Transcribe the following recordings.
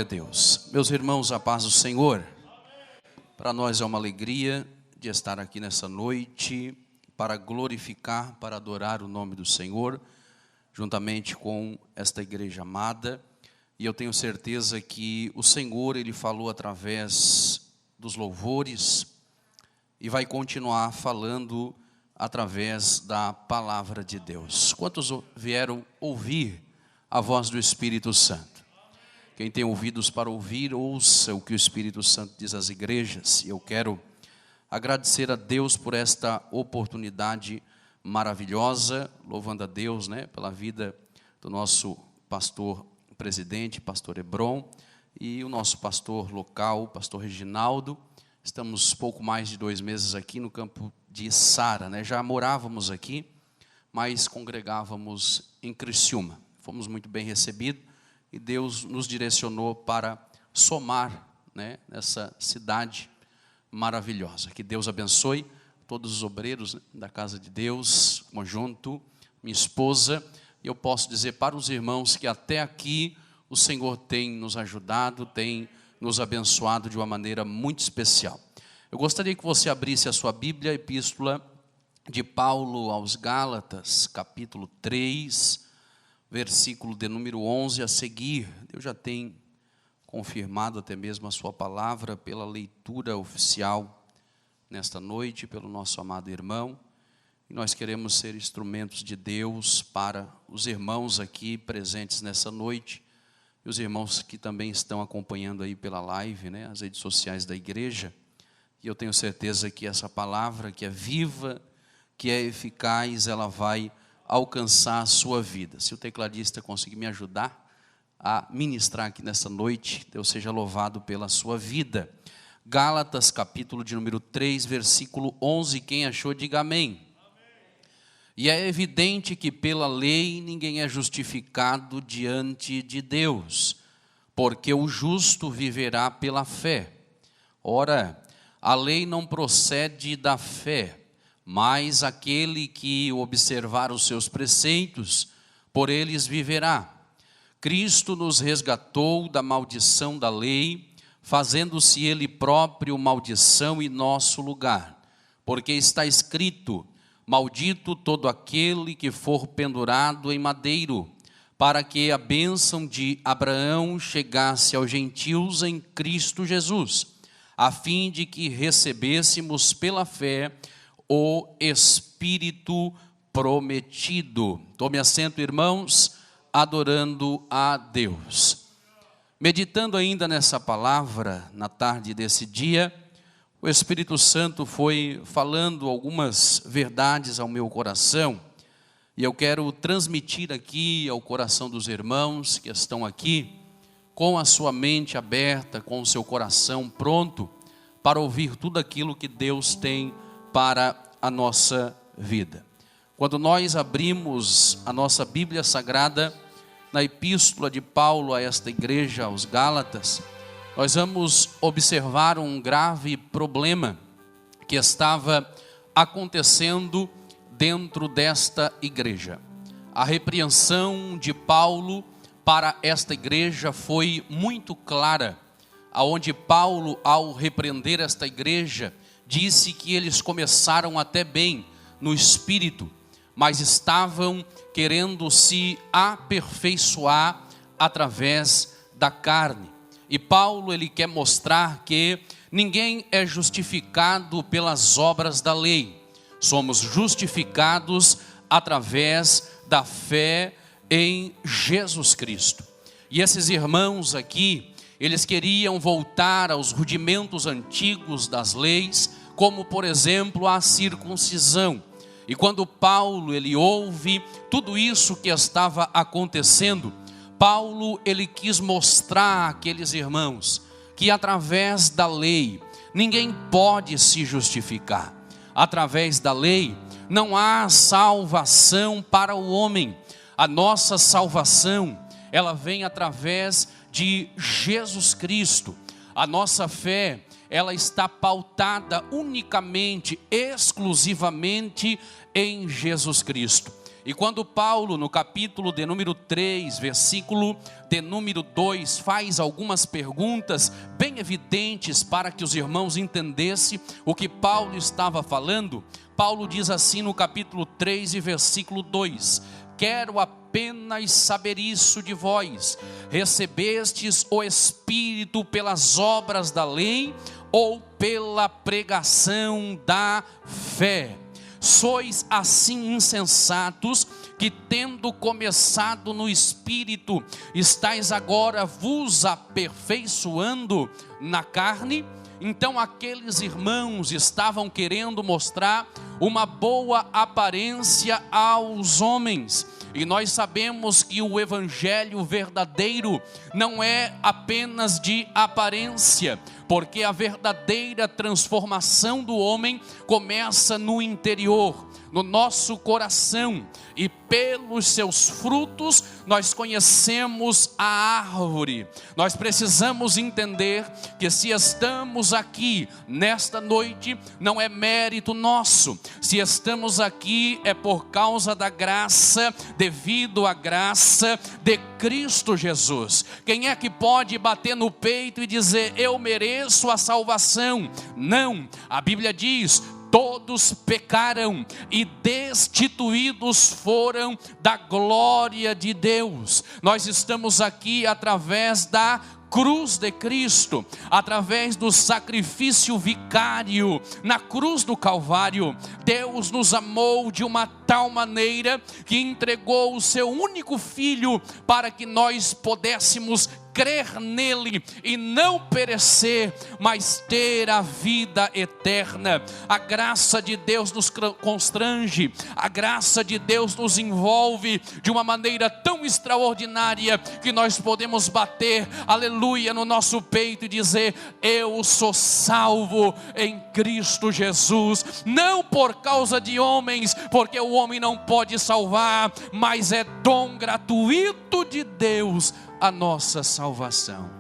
Deus. Meus irmãos, a paz do Senhor. Para nós é uma alegria de estar aqui nessa noite para glorificar, para adorar o nome do Senhor, juntamente com esta igreja amada. E eu tenho certeza que o Senhor, Ele falou através dos louvores e vai continuar falando através da palavra de Deus. Quantos vieram ouvir a voz do Espírito Santo? Quem tem ouvidos para ouvir, ouça o que o Espírito Santo diz às igrejas. E eu quero agradecer a Deus por esta oportunidade maravilhosa, louvando a Deus, pela vida do nosso pastor presidente, pastor Hebron, e o nosso pastor local, pastor Reginaldo. Estamos pouco mais de 2 meses aqui no campo de Sara, Já morávamos aqui, mas congregávamos em Criciúma. Fomos muito bem recebidos e Deus nos direcionou para somar, nessa cidade maravilhosa. Que Deus abençoe todos os obreiros da casa de Deus, conjunto, minha esposa. E eu posso dizer para os irmãos que até aqui o Senhor tem nos ajudado, tem nos abençoado de uma maneira muito especial. Eu gostaria que você abrisse a sua Bíblia, a epístola de Paulo aos Gálatas, capítulo 3, versículo de número 11 a seguir. Deus já tem confirmado até mesmo a sua palavra pela leitura oficial nesta noite, pelo nosso amado irmão. E nós queremos ser instrumentos de Deus para os irmãos aqui presentes nessa noite, e os irmãos que também estão acompanhando aí pela live, as redes sociais da igreja. E eu tenho certeza que essa palavra, que é viva, que é eficaz, ela vai alcançar a sua vida. Se o tecladista conseguir me ajudar a ministrar aqui nessa noite, Deus seja louvado pela sua vida. Gálatas, capítulo de número 3, versículo 11, quem achou, diga amém. E é evidente que pela lei ninguém é justificado diante de Deus, porque o justo viverá pela fé. Ora, a lei não procede da fé, mas aquele que observar os seus preceitos, por eles viverá. Cristo nos resgatou da maldição da lei, fazendo-se Ele próprio maldição em nosso lugar. Porque está escrito: maldito todo aquele que for pendurado em madeiro, para que a bênção de Abraão chegasse aos gentios em Cristo Jesus, a fim de que recebêssemos pela fé o Espírito prometido. Tome assento, irmãos, adorando a Deus. Meditando ainda nessa palavra, na tarde desse dia, o Espírito Santo foi falando algumas verdades ao meu coração, e eu quero transmitir aqui ao coração dos irmãos que estão aqui, com a sua mente aberta, com o seu coração pronto, para ouvir tudo aquilo que Deus tem para a nossa vida. Quando nós abrimos a nossa Bíblia Sagrada, na epístola de Paulo a esta igreja, aos Gálatas, nós vamos observar um grave problema que estava acontecendo dentro desta igreja. A repreensão de Paulo para esta igreja foi muito clara, aonde Paulo, ao repreender esta igreja, disse que eles começaram até bem no espírito, mas estavam querendo se aperfeiçoar através da carne. E Paulo, ele quer mostrar que ninguém é justificado pelas obras da lei. Somos justificados através da fé em Jesus Cristo. E esses irmãos aqui, eles queriam voltar aos rudimentos antigos das leis, como por exemplo a circuncisão. E quando Paulo, ele ouve tudo isso que estava acontecendo, Paulo, ele quis mostrar àqueles irmãos que através da lei ninguém pode se justificar. Através da lei não há salvação para o homem. A nossa salvação, ela vem através de Jesus Cristo. A nossa fé, ela está pautada unicamente, exclusivamente em Jesus Cristo. E quando Paulo, no capítulo de número 3, versículo de número 2, faz algumas perguntas bem evidentes para que os irmãos entendessem o que Paulo estava falando, Paulo diz assim no capítulo 3 e versículo 2: quero apenas saber isso de vós, recebestes o Espírito pelas obras da lei ou pela pregação da fé? Sois assim insensatos, que tendo começado no Espírito, estáis agora vos aperfeiçoando na carne? Então aqueles irmãos estavam querendo mostrar uma boa aparência aos homens. E nós sabemos que o evangelho verdadeiro não é apenas de aparência, porque a verdadeira transformação do homem começa no interior, no nosso coração, e pelos seus frutos nós conhecemos a árvore. Nós precisamos entender que se estamos aqui nesta noite, não é mérito nosso. Se estamos aqui é por causa da graça, devido à graça de Cristo Jesus. Quem é que pode bater no peito e dizer: eu mereço a salvação? Não, a Bíblia diz: todos pecaram e destituídos foram da glória de Deus. Nós estamos aqui através da cruz de Cristo, através do sacrifício vicário na cruz do Calvário. Deus nos amou de uma tal maneira que entregou o seu único filho para que nós pudéssemos crer nele e não perecer, mas ter a vida eterna. A graça de Deus nos constrange, a graça de Deus nos envolve de uma maneira tão extraordinária que nós podemos bater, aleluia, no nosso peito e dizer: eu sou salvo em Cristo Jesus, não por causa de homens, porque o homem não pode salvar, mas é dom gratuito de Deus a nossa salvação.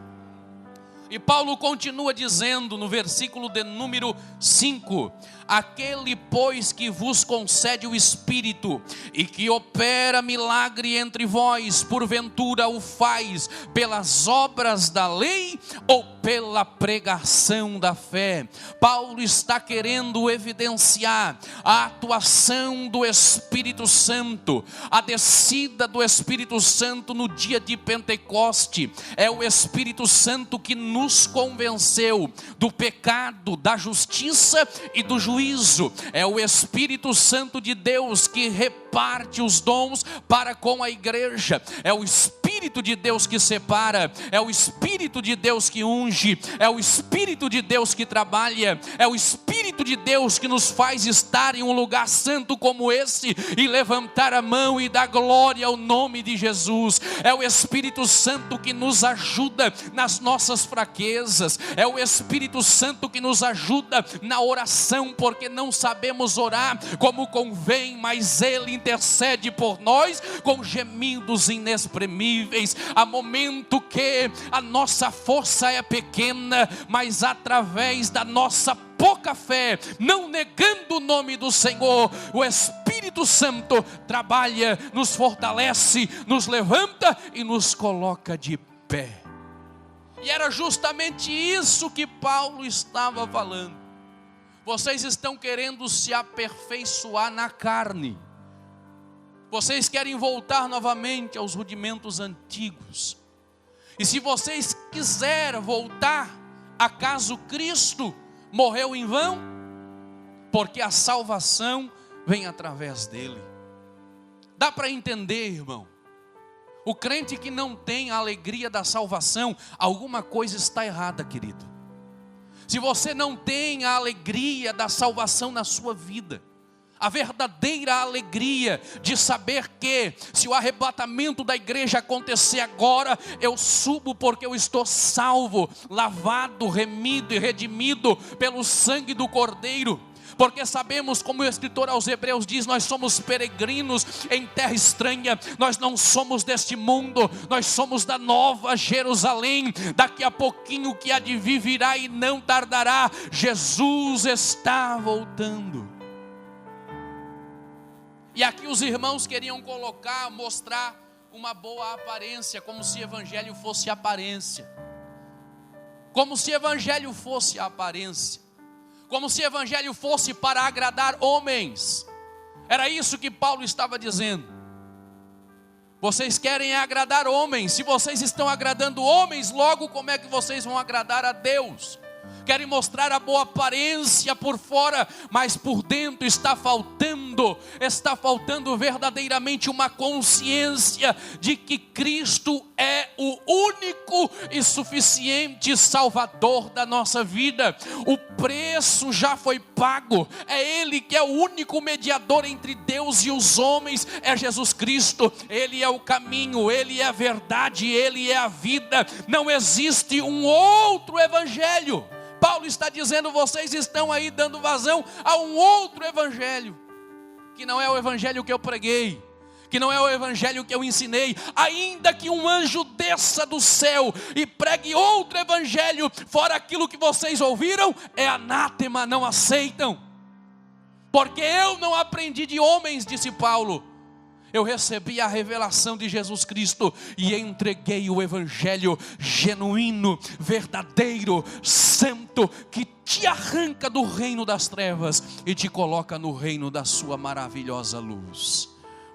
E Paulo continua dizendo no versículo de número 5: aquele, pois, que vos concede o Espírito e que opera milagre entre vós, porventura o faz pelas obras da lei ou pela pregação da fé? Paulo está querendo evidenciar a atuação do Espírito Santo, a descida do Espírito Santo no dia de Pentecoste. É o Espírito Santo que nos convenceu do pecado, da justiça e do juízo. É o Espírito Santo de Deus que reparte os dons para com a igreja. É o Espírito de Deus que separa, é o Espírito de Deus que unge, é o Espírito de Deus que trabalha, é o Espírito de Deus que nos faz estar em um lugar santo como esse e levantar a mão e dar glória ao nome de Jesus. É o Espírito Santo que nos ajuda nas nossas fraquezas, é o Espírito Santo que nos ajuda na oração, porque não sabemos orar como convém, mas Ele intercede por nós com gemidos inexprimíveis. Há momento que a nossa força é pequena, mas através da nossa pouca fé, não negando o nome do Senhor, o Espírito Santo trabalha, nos fortalece, nos levanta e nos coloca de pé. E era justamente isso que Paulo estava falando. Vocês estão querendo se aperfeiçoar na carne. Vocês querem voltar novamente aos rudimentos antigos. E se vocês quiserem voltar, acaso Cristo morreu em vão? Porque a salvação vem através dele. Dá para entender, irmão? O crente que não tem a alegria da salvação, alguma coisa está errada, querido. Se você não tem a alegria da salvação na sua vida, a verdadeira alegria de saber que, se o arrebatamento da igreja acontecer agora, eu subo porque eu estou salvo, lavado, remido e redimido pelo sangue do Cordeiro. Porque sabemos, como o escritor aos Hebreus diz, nós somos peregrinos em terra estranha, nós não somos deste mundo, nós somos da nova Jerusalém. Daqui a pouquinho o que há de vir virá e não tardará. Jesus está voltando. E aqui os irmãos queriam mostrar uma boa aparência, como se evangelho fosse aparência. Como se evangelho fosse aparência. Como se evangelho fosse para agradar homens. Era isso que Paulo estava dizendo. Vocês querem agradar homens. Se vocês estão agradando homens, logo como é que vocês vão agradar a Deus? Querem mostrar a boa aparência por fora, mas por dentro está faltando verdadeiramente uma consciência de que Cristo é o único e suficiente Salvador da nossa vida. O preço já foi pago, é Ele que é o único mediador entre Deus e os homens, é Jesus Cristo. Ele é o caminho, Ele é a verdade, Ele é a vida. Não existe um outro evangelho. Paulo está dizendo, vocês estão aí dando vazão a um outro evangelho, que não é o evangelho que eu preguei, que não é o evangelho que eu ensinei. Ainda que um anjo desça do céu e pregue outro evangelho, fora aquilo que vocês ouviram, é anátema, não aceitam. Porque eu não aprendi de homens, disse Paulo. Eu recebi a revelação de Jesus Cristo e entreguei o evangelho genuíno, verdadeiro, santo, que te arranca do reino das trevas e te coloca no reino da sua maravilhosa luz.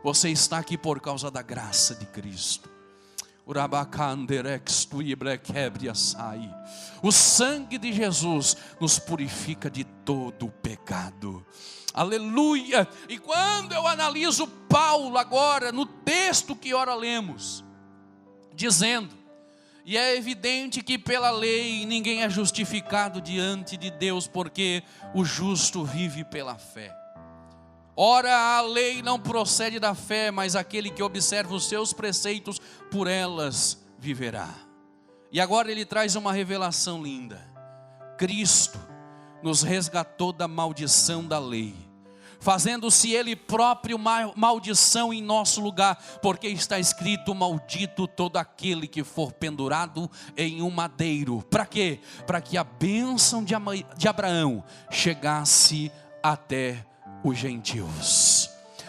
Você está aqui por causa da graça de Cristo. O sangue de Jesus nos purifica de todo o pecado. Aleluia! E quando eu analiso Paulo agora, no texto que ora lemos, dizendo, e é evidente que pela lei ninguém é justificado diante de Deus, porque o justo vive pela fé. Ora, a lei não procede da fé, mas aquele que observa os seus preceitos, por elas viverá. E agora ele traz uma revelação linda. Cristo nos resgatou da maldição da lei, fazendo-se Ele próprio maldição em nosso lugar, porque está escrito, maldito todo aquele que for pendurado em um madeiro. Para quê? Para que a bênção de Abraão chegasse até os gentios.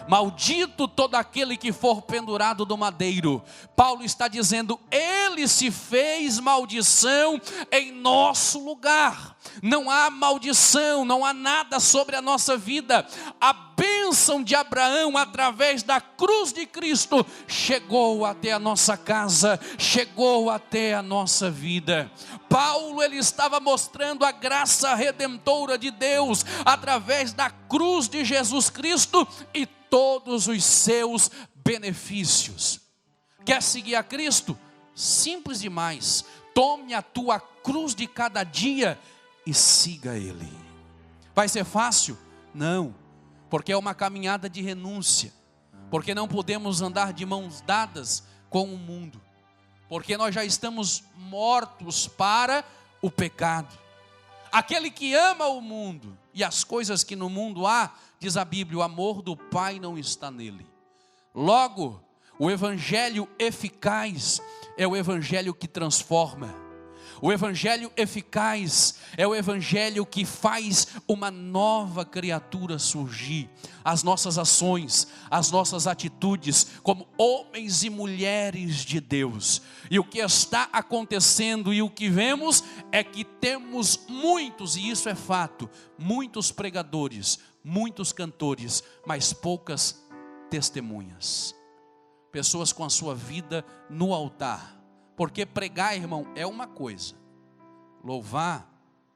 Maldito todo aquele que for pendurado do madeiro. Paulo está dizendo, Ele se fez maldição em nosso lugar. Não há maldição, não há nada sobre a nossa vida. A bênção de Abraão através da cruz de Cristo chegou até a nossa casa, chegou até a nossa vida. Paulo, ele estava mostrando a graça redentora de Deus através da cruz de Jesus Cristo e todos os seus benefícios. Quer seguir a Cristo? Simples demais. Tome a tua cruz de cada dia e siga Ele. Vai ser fácil? Não, porque é uma caminhada de renúncia, porque não podemos andar de mãos dadas com o mundo, porque nós já estamos mortos para o pecado. Aquele que ama o mundo e as coisas que no mundo há, diz a Bíblia, o amor do Pai não está nele. Logo, o evangelho eficaz é o evangelho que transforma. O evangelho eficaz é o evangelho que faz uma nova criatura surgir. As nossas ações, as nossas atitudes como homens e mulheres de Deus. E o que está acontecendo e o que vemos é que temos muitos, e isso é fato, muitos pregadores, muitos cantores, mas poucas testemunhas. Pessoas com a sua vida no altar. Porque pregar, irmão, é uma coisa, louvar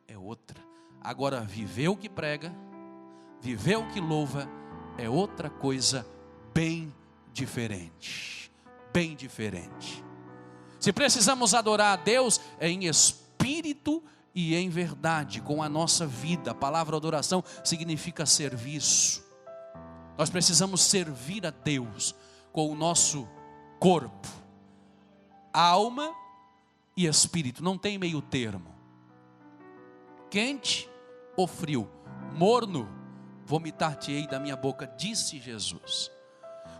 é outra. Agora, viver o que prega, viver o que louva, é outra coisa bem diferente. Bem diferente. Se precisamos adorar a Deus, é em espírito e em verdade, com a nossa vida. A palavra adoração significa serviço. Nós precisamos servir a Deus com o nosso corpo, alma e espírito. Não tem meio termo. Quente ou frio, morno, vomitar-te-ei da minha boca, disse Jesus.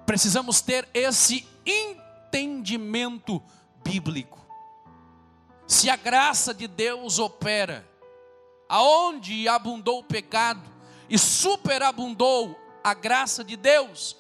Precisamos ter esse entendimento bíblico. Se a graça de Deus opera, aonde abundou o pecado e superabundou a graça de Deus,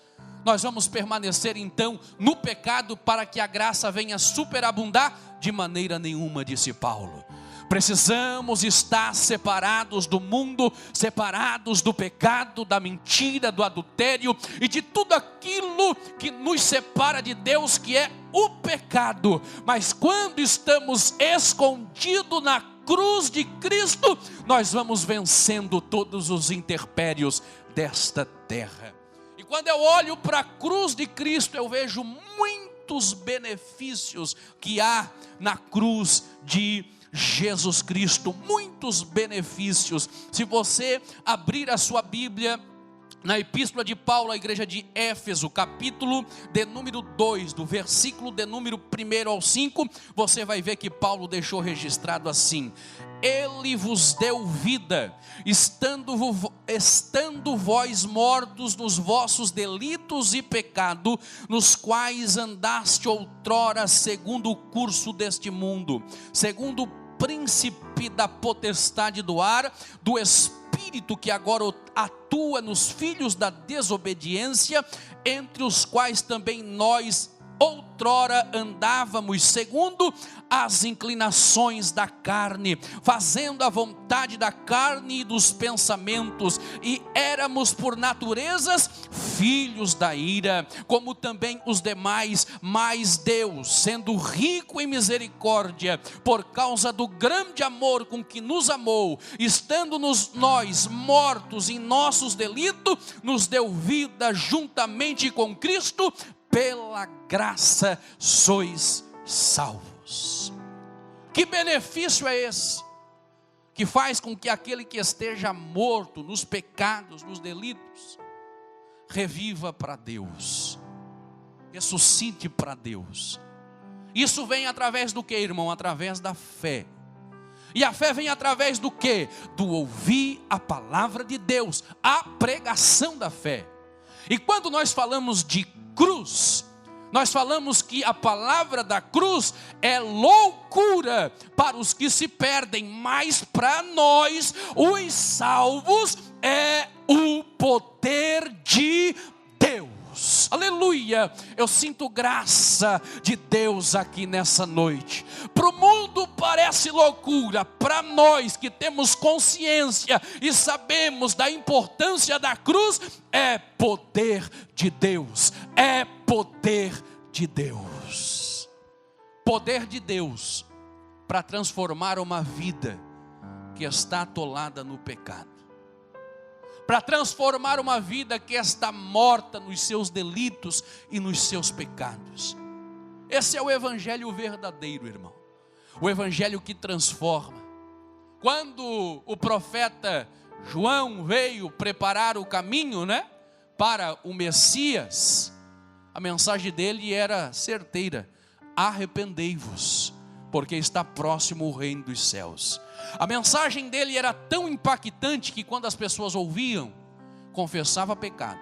Nós vamos permanecer então no pecado para que a graça venha superabundar? De maneira nenhuma, disse Paulo. Precisamos estar separados do mundo, separados do pecado, da mentira, do adultério e de tudo aquilo que nos separa de Deus, que é o pecado. Mas quando estamos escondidos na cruz de Cristo, nós vamos vencendo todos os intempéries desta terra. E quando eu olho para a cruz de Cristo, eu vejo muitos benefícios que há na cruz de Jesus Cristo, muitos benefícios. Se você abrir a sua Bíblia na epístola de Paulo à igreja de Éfeso, capítulo de número 2, do versículo de número 1 ao 5, você vai ver que Paulo deixou registrado assim: Ele vos deu vida, estando vós mortos nos vossos delitos e pecado, nos quais andaste outrora segundo o curso deste mundo, segundo o príncipe da potestade do ar, do espírito que agora atua nos filhos da desobediência, entre os quais também nós outrora andávamos segundo as inclinações da carne, fazendo a vontade da carne e dos pensamentos, e éramos por naturezas filhos da ira, como também os demais. Mas Deus, sendo rico em misericórdia, por causa do grande amor com que nos amou, estando nós mortos em nossos delitos, nos deu vida juntamente com Cristo. Pela graça sois salvos. Que benefício é esse? Que faz com que aquele que esteja morto nos pecados, nos delitos, reviva para Deus, ressuscite para Deus. Isso vem através do que, irmão? Através da fé. E a fé vem através do que? Do ouvir a palavra de Deus, a pregação da fé. E quando nós falamos de cruz, nós falamos que a palavra da cruz é loucura para os que se perdem, mas para nós, os salvos, é o poder de Deus. Aleluia! Eu sinto graça de Deus aqui nessa noite. Para o mundo parece loucura, para nós que temos consciência e sabemos da importância da cruz, é poder de Deus, é poder de Deus. Poder de Deus para transformar uma vida que está atolada no pecado, para transformar uma vida que está morta nos seus delitos e nos seus pecados. Esse é o evangelho verdadeiro, irmão. O evangelho que transforma. Quando o profeta João veio preparar o caminho, para o Messias, a mensagem dele era certeira: arrependei-vos, porque está próximo o reino dos céus. A mensagem dele era tão impactante que quando as pessoas ouviam, confessava pecado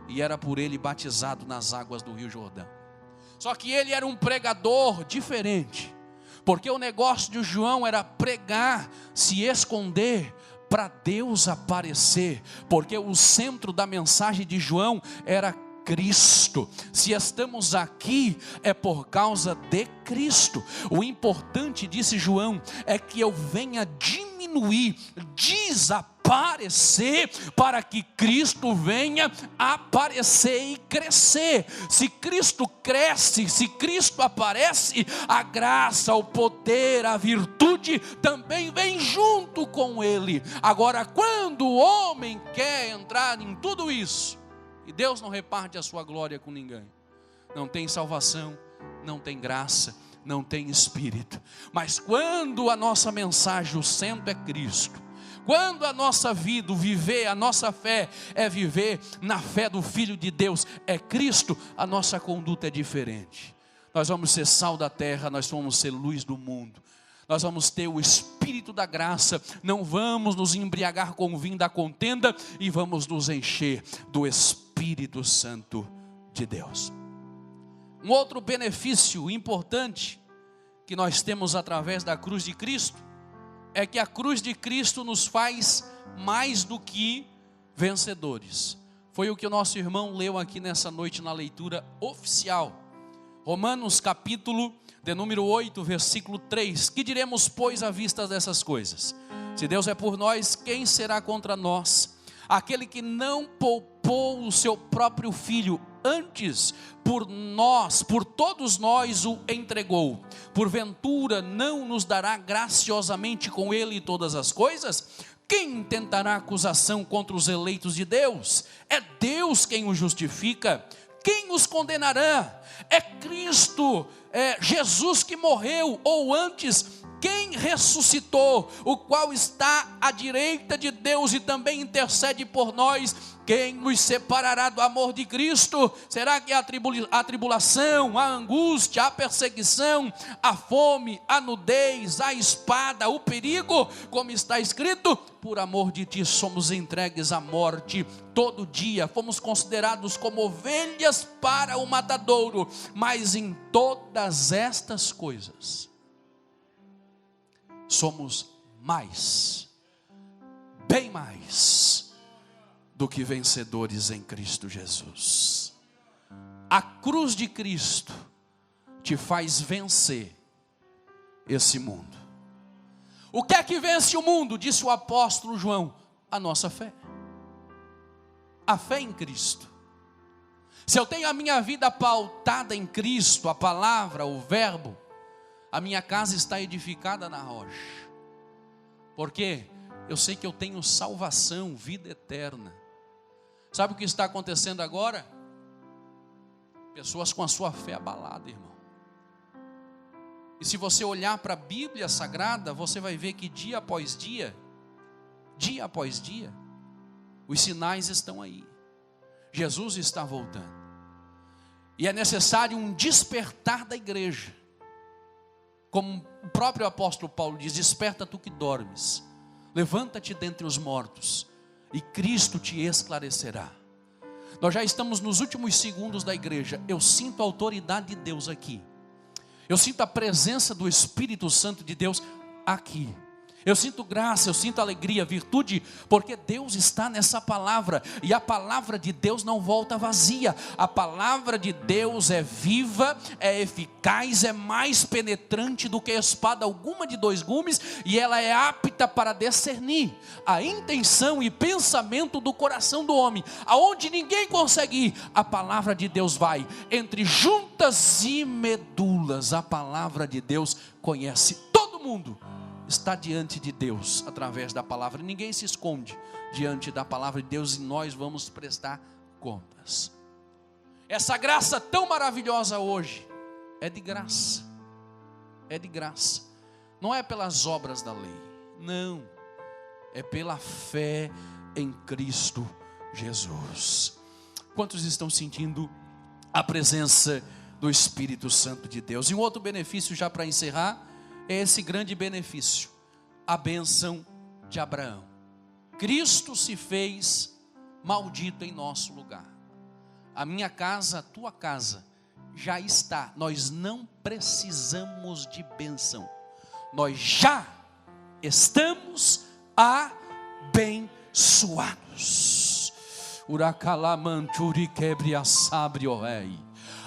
e era por ele batizado nas águas do Rio Jordão. Só que ele era um pregador diferente, porque o negócio de João era pregar, se esconder, para Deus aparecer, porque o centro da mensagem de João era Cristo. Se estamos aqui é por causa de Cristo. O importante, disse João, é que eu venha diminuir, desaparecer, para que Cristo venha aparecer e crescer. Se Cristo cresce, se Cristo aparece, a graça, o poder, a virtude também vem junto com ele. Agora, quando o homem quer entrar em tudo isso, e Deus não reparte a sua glória com ninguém, não tem salvação, não tem graça, não tem espírito. Mas quando a nossa mensagem, o centro é Cristo, quando a nossa vida, o viver, a nossa fé é viver na fé do Filho de Deus, é Cristo, a nossa conduta é diferente. Nós vamos ser sal da terra, nós vamos ser luz do mundo. Nós vamos ter o Espírito da graça, não vamos nos embriagar com o vinho da contenda, e vamos nos encher do Espírito Santo de Deus. Um outro benefício importante que nós temos através da cruz de Cristo, é que a cruz de Cristo nos faz mais do que vencedores. foi o que o nosso irmão leu aqui nessa noite na leitura oficial. Romanos capítulo de número 8, versículo 3. Que diremos, pois, à vista dessas coisas? Se Deus é por nós, quem será contra nós? Aquele que não poupou o seu próprio filho, antes por nós, por todos nós o entregou, porventura não nos dará graciosamente com ele todas as coisas? Quem intentará acusação contra os eleitos de Deus? É Deus quem os justifica. Quem os condenará? É Cristo, é Jesus que morreu, ou antes, quem ressuscitou, o qual está à direita de Deus e também intercede por nós. Quem nos separará do amor de Cristo? Será que a tribulação, a angústia, a perseguição, a fome, a nudez, a espada, o perigo? Como está escrito, por amor de ti somos entregues à morte todo dia, fomos considerados como ovelhas para o matadouro. Mas em todas estas coisas somos mais, bem mais do que vencedores em Cristo Jesus. A cruz de Cristo te faz vencer esse mundo. O que é que vence o mundo? Disse o apóstolo João: a nossa fé. A fé em Cristo. Se eu tenho a minha vida pautada em Cristo, a palavra, o verbo, a minha casa está edificada na rocha. Porque eu sei que eu tenho salvação, vida eterna. Sabe o que está acontecendo agora? Pessoas com a sua fé abalada, irmão. E se você olhar para a Bíblia Sagrada, você vai ver que dia após dia, os sinais estão aí. Jesus está voltando. E é necessário um despertar da igreja. Como o próprio apóstolo Paulo diz: desperta tu que dormes, levanta-te dentre os mortos, e Cristo te esclarecerá. Nós já estamos nos últimos segundos da igreja. Eu sinto a autoridade de Deus aqui. Eu sinto a presença do Espírito Santo de Deus aqui. Eu sinto graça, eu sinto alegria, virtude, porque Deus está nessa palavra. E a palavra de Deus não volta vazia. A palavra de Deus é viva, é eficaz, é mais penetrante do que espada alguma de dois gumes, e ela é apta para discernir a intenção e pensamento do coração do homem. Aonde ninguém consegue ir, a palavra de Deus vai. Entre juntas e medulas, a palavra de Deus conhece. Todo mundo está diante de Deus através da palavra. Ninguém se esconde diante da palavra de Deus, e nós vamos prestar contas. Essa graça tão maravilhosa hoje é de graça. É de graça. Não é pelas obras da lei. Não. É pela fé em Cristo Jesus. Quantos estão sentindo a presença do Espírito Santo de Deus? E um outro benefício, já para encerrar, é esse grande benefício, a bênção de Abraão. Cristo se fez maldito em nosso lugar. A minha casa, a tua casa já está. Nós não precisamos de bênção. Nós já estamos abençoados. Urakalamanturi quebre a sabre o rei.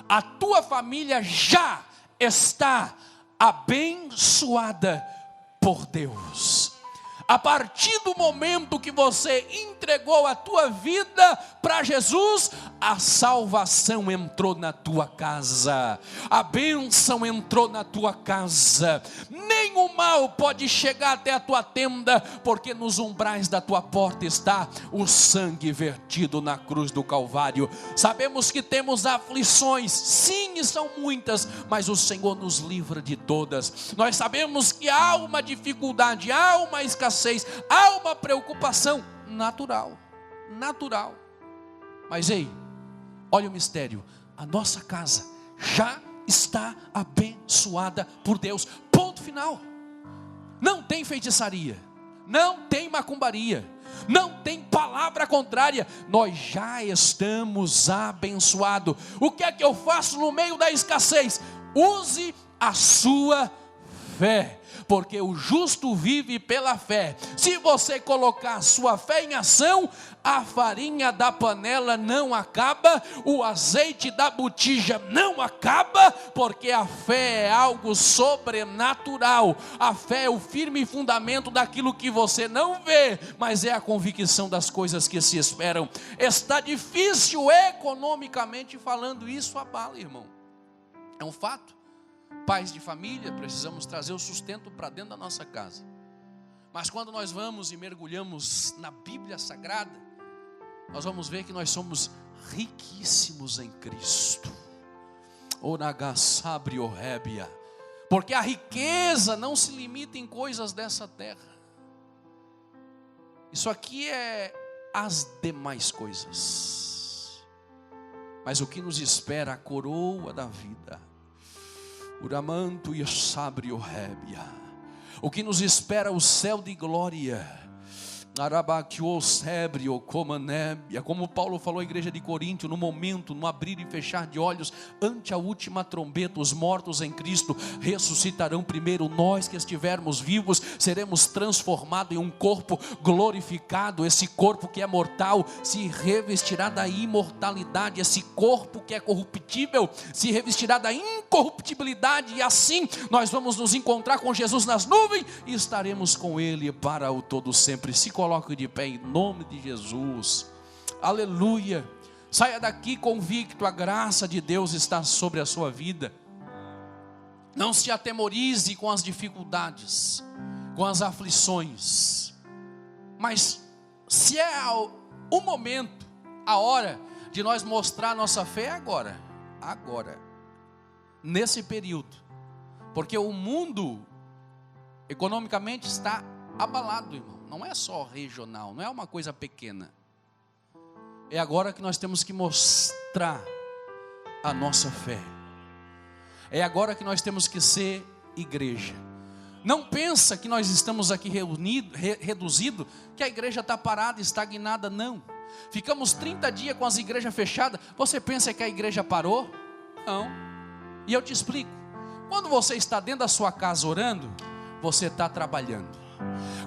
A tua família já está abençoada por Deus. A partir do momento que você entregou a tua vida para Jesus, a salvação entrou na tua casa, a bênção entrou na tua casa. Nenhum mal pode chegar até a tua tenda, porque nos umbrais da tua porta está o sangue vertido na cruz do Calvário. Sabemos que temos aflições, sim, e são muitas, mas o Senhor nos livra de todas. Nós sabemos que há uma dificuldade, há uma escassez, há uma preocupação natural. Mas ei, olha o mistério: a nossa casa já está abençoada por Deus. Ponto final. Não tem feitiçaria, não tem macumbaria, não tem palavra contrária. Nós já estamos abençoados. O que é que eu faço no meio da escassez? Use a sua fé. porque o justo vive pela fé. Se você colocar a sua fé em ação, a farinha da panela não acaba, o azeite da botija não acaba, porque a fé é algo sobrenatural. A fé é o firme fundamento daquilo que você não vê, mas é a convicção das coisas que se esperam. Está difícil economicamente falando, isso abala, irmão. É um fato. Pais de família, precisamos trazer o sustento para dentro da nossa casa. Mas quando nós vamos e mergulhamos na Bíblia Sagrada, nós vamos ver que nós somos riquíssimos em Cristo. Porque a riqueza não se limita em coisas dessa terra. Isso aqui é as demais coisas. Mas o que nos espera, a coroa da vida. Uramanto e sabrio rébia. O que nos espera, o céu de glória. Como Paulo falou à igreja de Corinto, no momento, no abrir e fechar de olhos, ante a última trombeta, os mortos em Cristo ressuscitarão primeiro. Nós que estivermos vivos, seremos transformados em um corpo glorificado. Esse corpo que é mortal se revestirá da imortalidade. Esse corpo que é corruptível se revestirá da incorruptibilidade. E assim nós vamos nos encontrar com Jesus nas nuvens e estaremos com Ele para o todo sempre. Se coloque de pé em nome de Jesus. Aleluia. Saia daqui convicto, a graça de Deus está sobre a sua vida. Não se atemorize com as dificuldades, com as aflições. Mas se é o momento, a hora de nós mostrar nossa fé, é agora. Agora. Nesse período. Porque o mundo economicamente está abalado, irmão. Não é só regional, não é uma coisa pequena. É agora que nós temos que mostrar a nossa fé. É agora que nós temos que ser igreja. Não pensa que nós estamos aqui reduzido, que a igreja está parada, estagnada, não. Ficamos 30 dias com as igrejas fechadas. Você pensa que a igreja parou? Não. E eu te explico. Quando você está dentro da sua casa orando, você está trabalhando.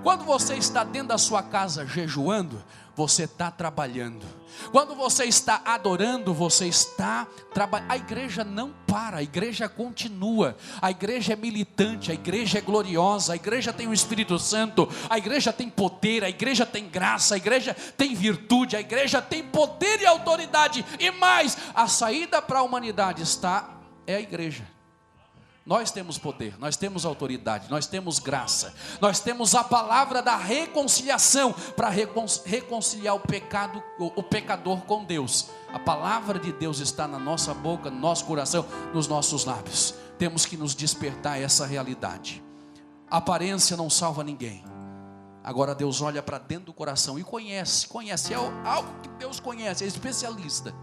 Quando você está dentro da sua casa jejuando, você está trabalhando. Quando você está adorando, você está trabalhando. A igreja não para, a igreja continua. A igreja é militante, a igreja é gloriosa, a igreja tem o Espírito Santo, a igreja tem poder, a igreja tem graça, a igreja tem virtude, a igreja tem poder e autoridade. E mais, a saída para a humanidade é a igreja. Nós temos poder, nós temos autoridade, nós temos graça, nós temos a palavra da reconciliação para reconciliar o pecador com Deus. A palavra de Deus está na nossa boca, no nosso coração, nos nossos lábios. Temos que nos despertar a essa realidade. A aparência não salva ninguém. Agora Deus olha para dentro do coração e conhece, é algo que Deus conhece, é especialista.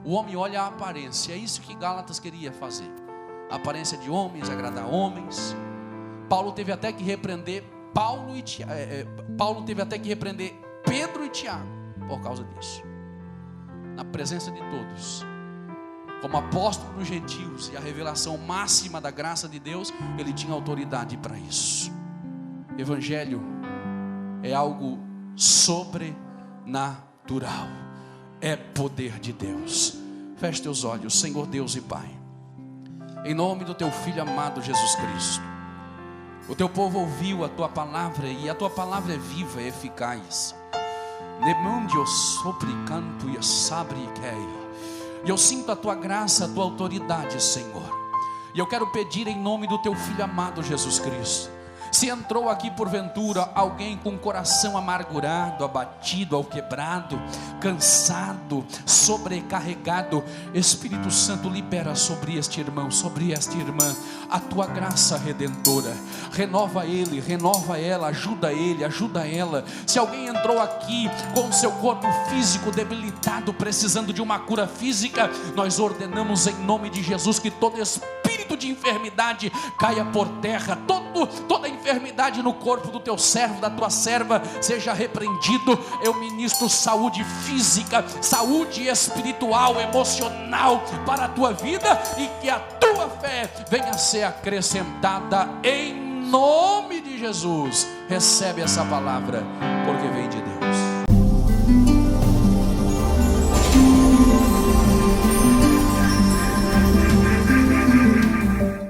O homem olha a aparência, é isso que Gálatas queria fazer. A aparência de homens, agradar homens. Paulo teve até que repreender Pedro e Tiago por causa disso. Na presença de todos, como apóstolo dos gentios e a revelação máxima da graça de Deus, ele tinha autoridade para isso. Evangelho é algo sobrenatural, é poder de Deus. Feche teus olhos, Senhor Deus e Pai, em nome do teu Filho amado Jesus Cristo. O teu povo ouviu a tua palavra, e a tua palavra é viva, é eficaz. E eu sinto a tua graça, a tua autoridade, Senhor. E eu quero pedir em nome do teu Filho amado Jesus Cristo, se entrou aqui porventura alguém com o coração amargurado, abatido, alquebrado, cansado, sobrecarregado, Espírito Santo, libera sobre este irmão, sobre esta irmã, a tua graça redentora. Renova ele, renova ela, ajuda ele, ajuda ela. Se alguém entrou aqui com o seu corpo físico debilitado, precisando de uma cura física, nós ordenamos em nome de Jesus que todo espírito de enfermidade caia por terra, toda enfermidade no corpo do teu servo, da tua serva, seja repreendido. Eu ministro saúde física, saúde espiritual, emocional para a tua vida, e que a tua fé venha a ser acrescentada em nome de Jesus. Recebe essa palavra, porque vem de